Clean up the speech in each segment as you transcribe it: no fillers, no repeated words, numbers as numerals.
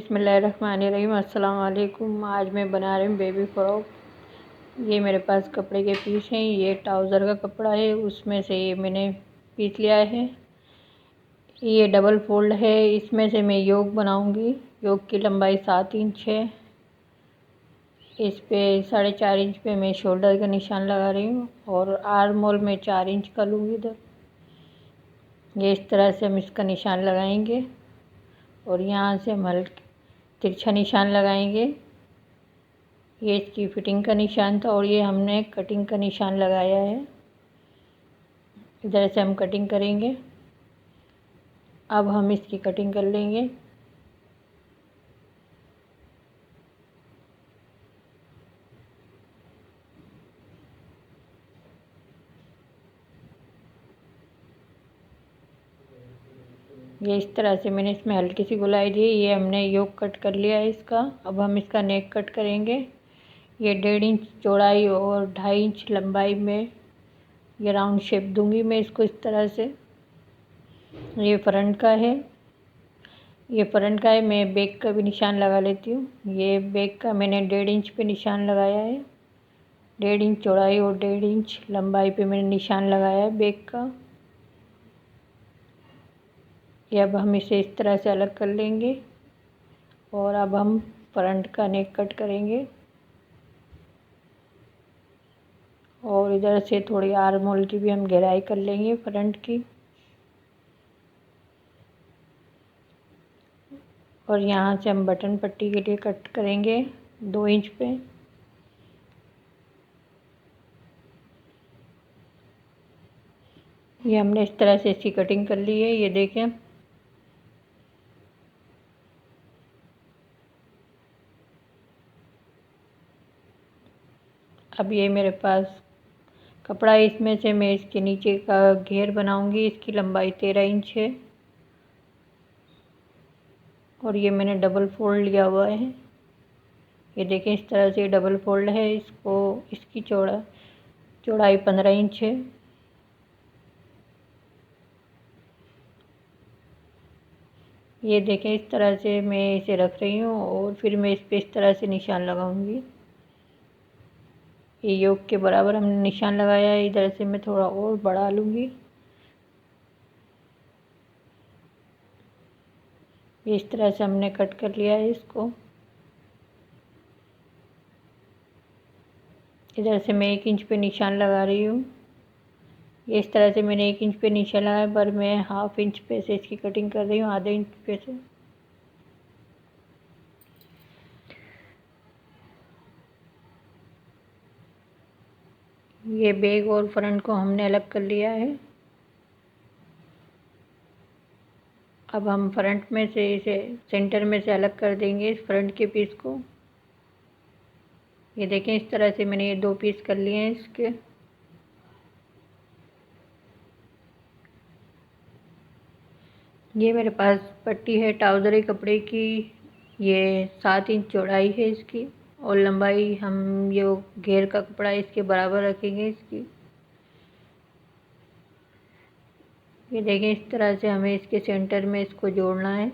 बिस्मिल्लाहिर्रहमानिर्रहीम। अस्सलाम वालेकुम। आज मैं बना रही हूँ बेबी फ्रॉक। ये मेरे पास कपड़े के पीस हैं। ये ट्राउज़र का कपड़ा है, उसमें से ये मैंने पीस लिया है। ये डबल फोल्ड है। इसमें से मैं योक बनाऊँगी। योक की लंबाई 7 इंच है। इस पे 4.5 इंच पे मैं शोल्डर का निशान लगा रही हूँ और आर्म होल में 4 इंच का लूँगी इधर। ये इस तरह से हम इसका निशान लगाएंगे और यहाँ से हम हल्के तिरछा निशान लगाएंगे। ये इसकी फिटिंग का निशान था और ये हमने कटिंग का निशान लगाया है। इधर से हम कटिंग करेंगे। अब हम इसकी कटिंग कर लेंगे। ये इस तरह से मैंने इसमें हल्की सी गुलाई दी। ये हमने योक कट कर लिया है इसका। अब हम इसका नेक कट करेंगे। ये 1.5 इंच चौड़ाई और 2.5 इंच लंबाई में ये राउंड शेप दूंगी मैं इसको इस तरह से। ये फ्रंट का है। मैं बैक का भी निशान लगा लेती हूँ। ये बैक का मैंने 1.5 इंच पे निशान लगाया है। 1.5 इंच चौड़ाई और 1.5 इंच लंबाई पे मैंने निशान लगाया है बैक का। ये अब हम इसे इस तरह से अलग कर लेंगे और अब हम फ्रंट का नेक कट करेंगे और इधर से थोड़ी आर्म होल की भी हम गहराई कर लेंगे फ्रंट की। और यहाँ से हम बटन पट्टी के लिए कट करेंगे 2 इंच पे। ये हमने इस तरह से इसकी कटिंग कर ली है। ये देखें। अब ये मेरे पास कपड़ा है। इसमें से मैं इसके नीचे का घेर बनाऊंगी। इसकी लंबाई 13 इंच है और ये मैंने डबल फोल्ड लिया हुआ है। ये देखें, इस तरह से डबल फोल्ड है। इसकी चौड़ाई 15 इंच है। ये देखें, इस तरह से मैं इसे रख रही हूँ और फिर मैं इस पे इस तरह से निशान लगाऊंगी। ये योक के बराबर हमने निशान लगाया है। इधर से मैं थोड़ा और बढ़ा लूँगी। इस तरह से हमने कट कर लिया है इसको। इधर से मैं 1 इंच पे निशान लगा रही हूँ। ये इस तरह से मैंने 1 इंच पे निशान लगाया, पर मैं ½ इंच पे से इसकी कटिंग कर रही हूँ, आधे इंच पे से। ये बैक और फ्रंट को हमने अलग कर लिया है। अब हम फ्रंट में से इसे सेंटर में से अलग कर देंगे इस फ्रंट के पीस को। ये देखें, इस तरह से मैंने ये 2 पीस कर लिए हैं इसके। ये मेरे पास पट्टी है ट्राउज़र कपड़े की। ये 7 इंच चौड़ाई है इसकी और लंबाई हम ये घेर का कपड़ा है इसके बराबर रखेंगे इसकी। ये देखें, इस तरह से हमें इसके सेंटर में इसको जोड़ना है।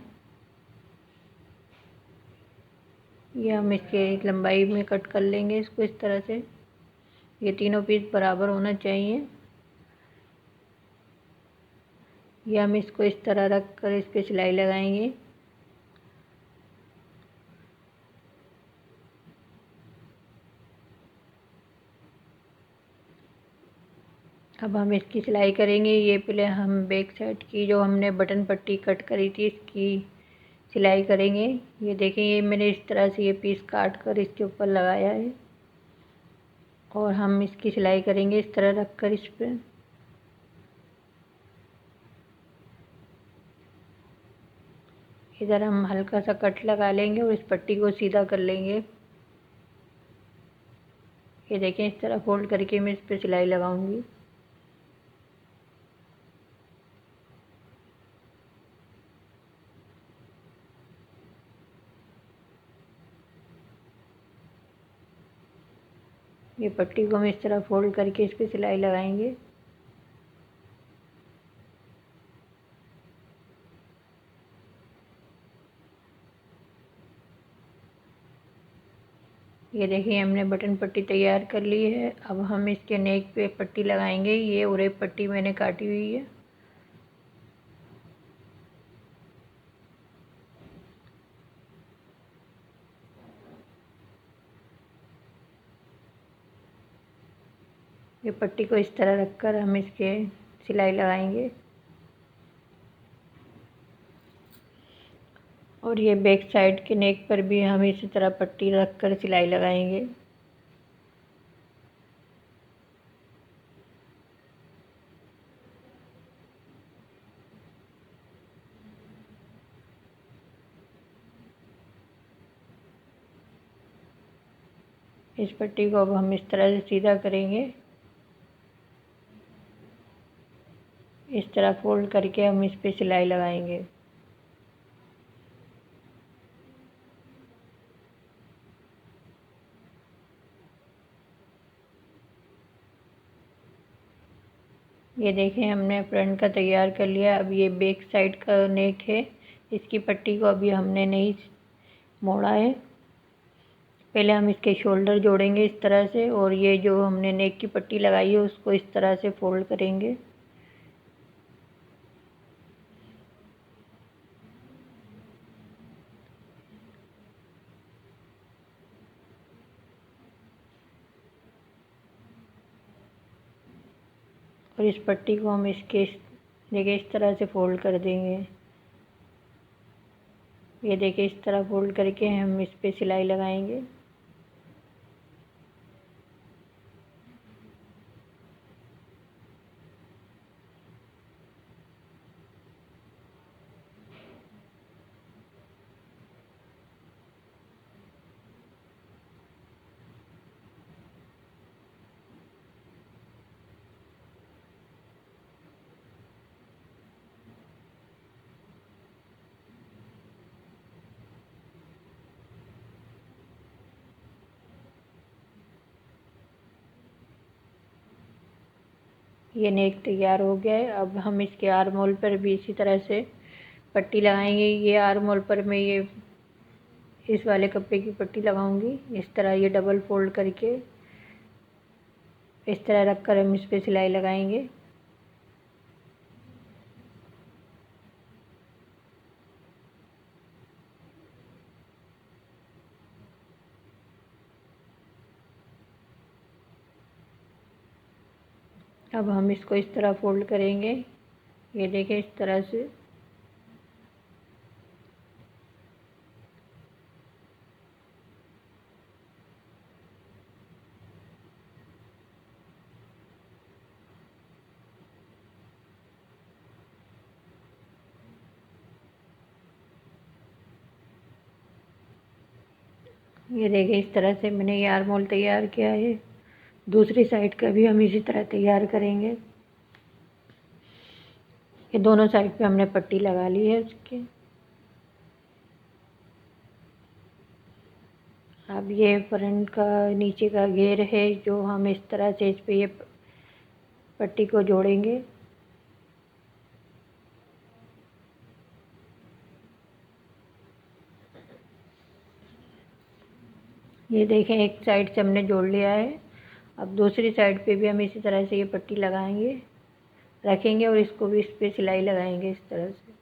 ये हम इसके लंबाई में कट कर लेंगे इसको इस तरह से। ये तीनों पीस बराबर होना चाहिए। ये हम इसको इस तरह रख कर इस पर सिलाई लगाएंगे। अब हम इसकी सिलाई करेंगे। ये पहले हम बैक साइड की जो हमने बटन पट्टी कट करी थी इसकी सिलाई करेंगे। ये देखें, ये मैंने इस तरह से ये पीस काट कर इसके ऊपर लगाया है और हम इसकी सिलाई करेंगे इस तरह रख कर इस पर। इधर हम हल्का सा कट लगा लेंगे और इस पट्टी को सीधा कर लेंगे। ये देखें, इस तरह फोल्ड करके मैं इस पर सिलाई लगाऊंगी। ये पट्टी को हम इस तरह फोल्ड करके इस पर सिलाई लगाएंगे। ये देखिए हमने बटन पट्टी तैयार कर ली है। अब हम इसके नेक पे पट्टी लगाएंगे। ये उरेब पट्टी मैंने काटी हुई है। ये पट्टी को इस तरह रखकर हम इसके सिलाई लगाएंगे। और ये बैक साइड के नेक पर भी हम इसी तरह पट्टी रखकर सिलाई लगाएंगे। इस पट्टी को अब हम इस तरह से सीधा करेंगे। इस तरह फोल्ड करके हम इस पे सिलाई लगाएंगे। ये देखें हमने फ्रंट का तैयार कर लिया। अब ये बैक साइड का नेक है। इसकी पट्टी को अभी हमने नहीं मोड़ा है। पहले हम इसके शोल्डर जोड़ेंगे इस तरह से, और ये जो हमने नेक की पट्टी लगाई है उसको इस तरह से फोल्ड करेंगे। और इस पट्टी को हम इसके देखिए इस तरह से फोल्ड कर देंगे। ये देखिए इस तरह फोल्ड करके हम इस पे सिलाई लगाएंगे। ये नेक तैयार हो गया है। अब हम इसके आर्म होल पर भी इसी तरह से पट्टी लगाएंगे। ये आर्म होल पर मैं ये इस वाले कपड़े की पट्टी लगाऊंगी। इस तरह ये डबल फोल्ड करके इस तरह रखकर हम इस पे सिलाई लगाएंगे। अब हम इसको इस तरह फोल्ड करेंगे। ये देखें इस तरह से। ये देखिए इस तरह से मैंने ये आर्म होल तैयार किया है। दूसरी साइड का भी हम इसी तरह तैयार करेंगे। ये दोनों साइड पे हमने पट्टी लगा ली है उसके। अब ये फ्रंट का नीचे का घेर है जो हम इस तरह से इस पे ये पट्टी को जोड़ेंगे। ये देखें एक साइड से हमने जोड़ लिया है। अब दूसरी साइड पे भी हम इसी तरह से ये पट्टी लगाएंगे, रखेंगे और इसको भी इस पे सिलाई लगाएंगे इस तरह से।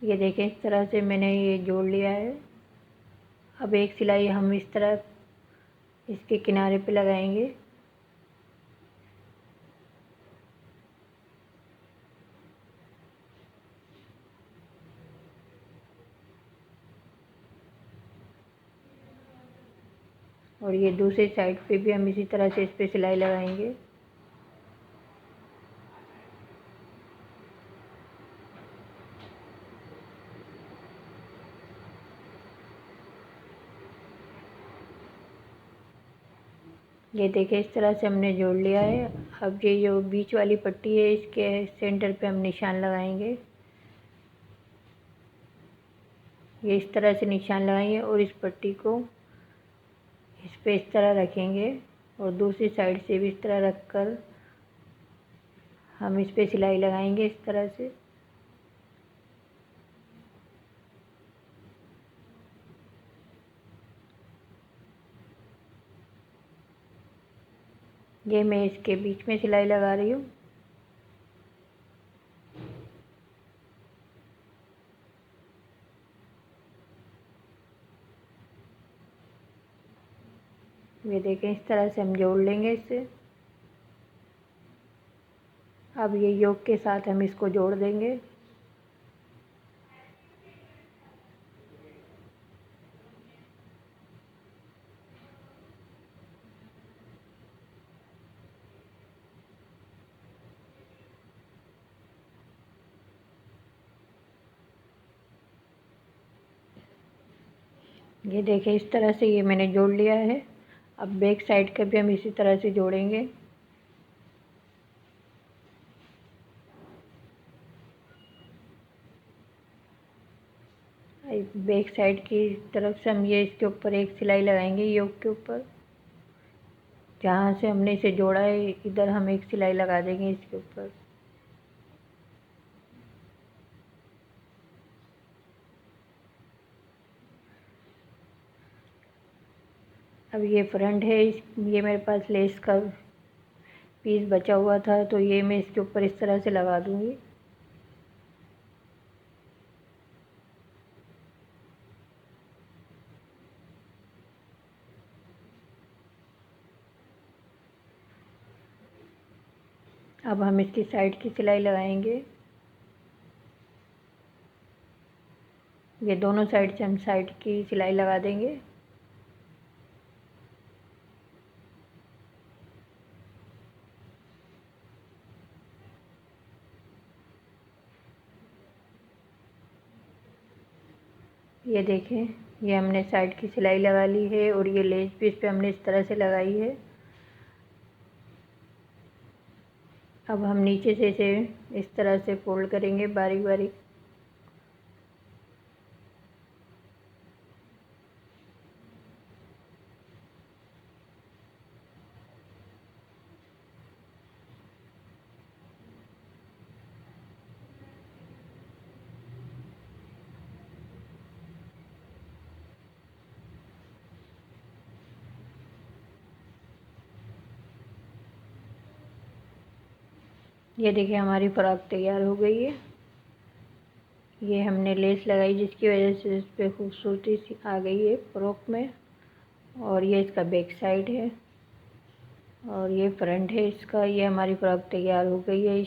ये देखें इस तरह से मैंने ये जोड़ लिया है। अब एक सिलाई हम इस तरह इसके किनारे पे लगाएंगे। और ये दूसरी साइड पे भी हम इसी तरह से इस पे सिलाई लगाएंगे। ये देखिए इस तरह से हमने जोड़ लिया है। अब ये जो बीच वाली पट्टी है इसके सेंटर पे हम निशान लगाएंगे। ये इस तरह से निशान लगाएंगे और इस पट्टी को इस पे इस तरह रखेंगे और दूसरी साइड से भी इस तरह रखकर हम इस पे सिलाई लगाएंगे इस तरह से। ये मैं इसके बीच में सिलाई लगा रही हूँ। ये देखें, इस तरह से हम जोड़ लेंगे इससे। अब ये योक के साथ हम इसको जोड़ देंगे। ये देखें, इस तरह से ये मैंने जोड़ लिया है। अब बैक साइड का भी हम इसी तरह से जोड़ेंगे। बैक साइड की तरफ से हम ये इसके ऊपर एक सिलाई लगाएंगे योक के ऊपर। जहाँ से हमने इसे जोड़ा है इधर हम एक सिलाई लगा देंगे इसके ऊपर। अब ये फ्रंट है, ये मेरे पास लेस का पीस बचा हुआ था तो ये मैं इसके ऊपर इस तरह से लगा दूंगी। अब हम इसकी साइड की सिलाई लगाएंगे। ये दोनों साइड से हम साइड की सिलाई लगा देंगे। ये देखें, ये हमने साइड की सिलाई लगा ली है और ये लेस भी इस पे हमने इस तरह से लगाई है। अब हम नीचे से इसे इस तरह से फोल्ड करेंगे बारीक बारीक। ये देखिए, हमारी फ्रॉक तैयार हो गई है। ये हमने लेस लगाई जिसकी वजह से इस पर खूबसूरती सी आ गई है फ्रॉक में। और ये इसका बैक साइड है और ये फ्रंट है इसका। ये हमारी फ्रॉक तैयार हो गई है।